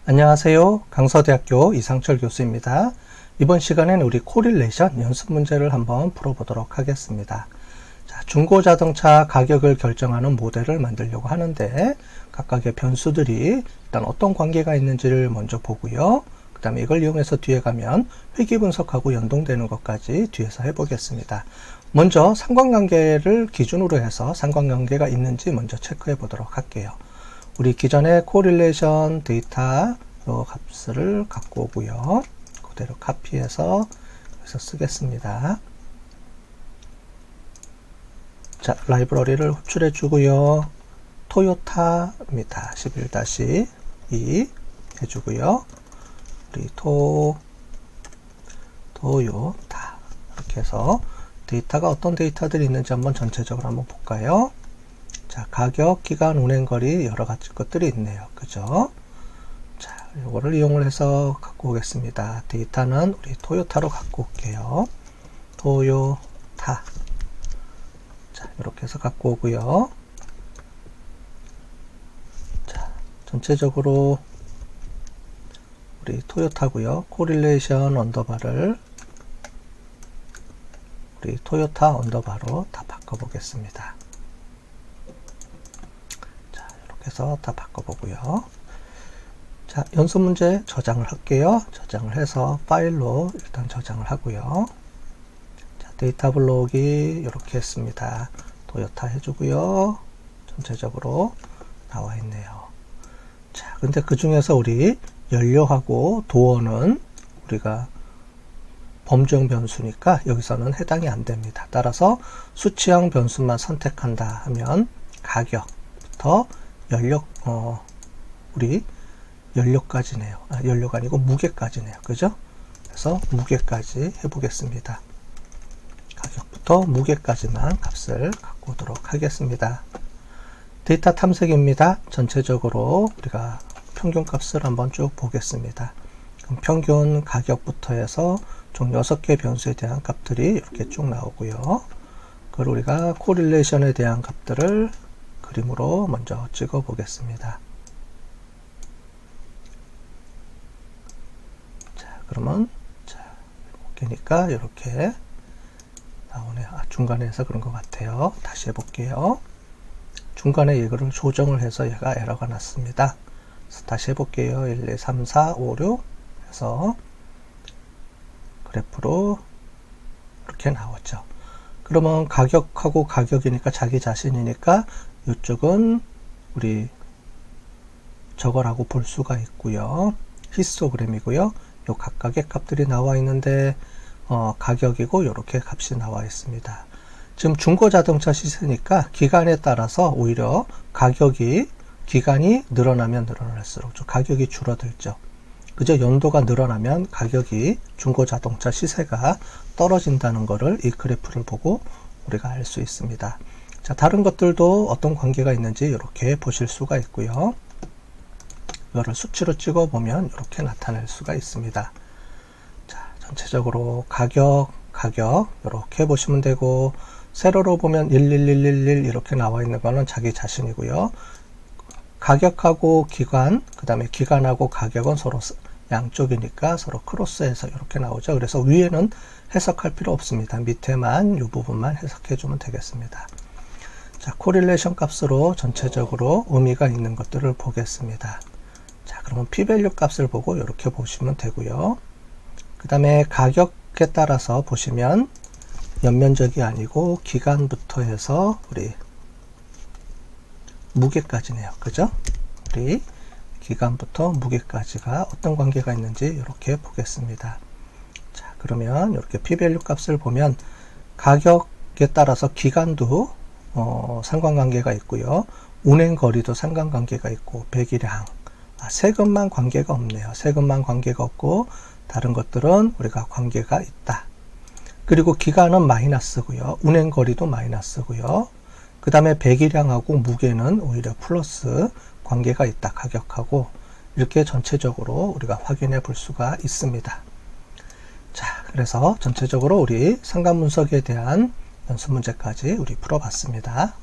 안녕하세요. 강서대학교 이상철 교수입니다. 이번 시간에는 우리 코릴레이션 연습 문제를 한번 풀어보도록 하겠습니다. 자, 중고자동차 가격을 결정하는 모델을 만들려고 하는데 각각의 변수들이 일단 어떤 관계가 있는지를 먼저 보고요. 그 다음에 이걸 이용해서 뒤에 가면 회귀 분석하고 연동되는 것까지 뒤에서 해보겠습니다. 먼저 상관관계를 기준으로 해서 상관관계가 있는지 먼저 체크해 보도록 할게요. 우리 기존의 코릴레이션 데이터 요 값을 갖고 오고요. 그대로 카피해서 여기서 쓰겠습니다. 자, 라이브러리를 호출해 주고요. 토요타입니다. 11-2 해주고요. 우리 토요타 이렇게 해서 데이터가 어떤 데이터들이 있는지 한번 전체적으로 한번 볼까요? 자, 가격, 기간, 운행거리 여러 가지 것들이 있네요. 그죠? 자, 이거를 이용을 해서 갖고 오겠습니다. 데이터는 우리 토요타로 갖고 올게요. 토요타. 자, 이렇게 해서 갖고 오고요. 자, 전체적으로 우리 토요타고요. 코릴레이션 언더바를 우리 토요타 언더바로 다 바꿔보겠습니다. 자, 이렇게 해서 다 바꿔보고요. 자, 연습 문제 저장을 할게요. 저장을 해서 파일로 일단 저장을 하고요. 자, 데이터 블록이 이렇게 했습니다. 토요타 해주고요. 전체적으로 나와 있네요. 자, 근데 그 중에서 우리 연료하고 도어는 우리가 범주형 변수니까 여기서는 해당이 안 됩니다. 따라서 수치형 변수만 선택한다 하면 가격부터 우리 연료까지네요. 연료가 아니고 무게까지네요. 그죠? 그래서 무게까지 해보겠습니다. 가격부터 무게까지만 값을 갖고 오도록 하겠습니다. 데이터 탐색입니다. 전체적으로 우리가 평균 값을 한번 쭉 보겠습니다. 그럼 평균 가격부터 해서 총 6개 변수에 대한 값들이 이렇게 쭉 나오고요. 그걸 우리가 코릴레이션에 대한 값들을 그림으로 먼저 찍어 보겠습니다. 자, 그러면 자, 7개니까 이렇게 나오네요. 중간에 해서 그런 것 같아요. 다시 해볼게요. 중간에 이거를 조정을 해서 얘가 에러가 났습니다. 그래서 다시 해볼게요. 1, 2, 3, 4, 5, 6 해서 그래프로 이렇게 나오죠. 그러면 가격하고 가격이니까 자기 자신이니까 이쪽은 우리 저거라고 볼 수가 있고요. 히스토그램이고요. 요 각각의 값들이 나와 있는데 가격이고 이렇게 값이 나와 있습니다. 지금 중고자동차 시세니까 기간에 따라서 오히려 기간이 늘어나면 늘어날수록 좀 가격이 줄어들죠. 그저 연도가 늘어나면 가격이 중고자동차 시세가 떨어진다는 것을 이 그래프를 보고 우리가 알 수 있습니다. 자, 다른 것들도 어떤 관계가 있는지 이렇게 보실 수가 있고요. 이거를 수치로 찍어 보면 이렇게 나타낼 수가 있습니다. 자, 전체적으로 가격 이렇게 보시면 되고, 세로로 보면 11111 이렇게 나와 있는 거는 자기 자신이고요. 가격하고 기간, 그 다음에 기간하고 가격은 서로 양쪽이니까 서로 크로스해서 이렇게 나오죠. 그래서 위에는 해석할 필요 없습니다. 밑에만 이 부분만 해석해 주면 되겠습니다. 자, 코릴레이션 값으로 전체적으로 의미가 있는 것들을 보겠습니다. 자, 그러면 p-value 값을 보고 이렇게 보시면 되고요. 그 다음에 가격에 따라서 보시면 연면적이 아니고 기간부터 해서 우리 무게까지네요. 그죠? 우리 기간부터 무게까지가 어떤 관계가 있는지 이렇게 보겠습니다. 자, 그러면 이렇게 p-value 값을 보면 가격에 따라서 기간도 상관관계가 있고요. 운행거리도 상관관계가 있고, 배기량, 세금만 관계가 없네요. 세금만 관계가 없고 다른 것들은 우리가 관계가 있다. 그리고 기간은 마이너스고요. 운행거리도 마이너스고요. 그 다음에 배기량하고 무게는 오히려 플러스 관계가 있다. 가격하고 이렇게 전체적으로 우리가 확인해 볼 수가 있습니다. 자, 그래서 전체적으로 우리 상관분석에 대한 연습 문제까지 우리 풀어봤습니다.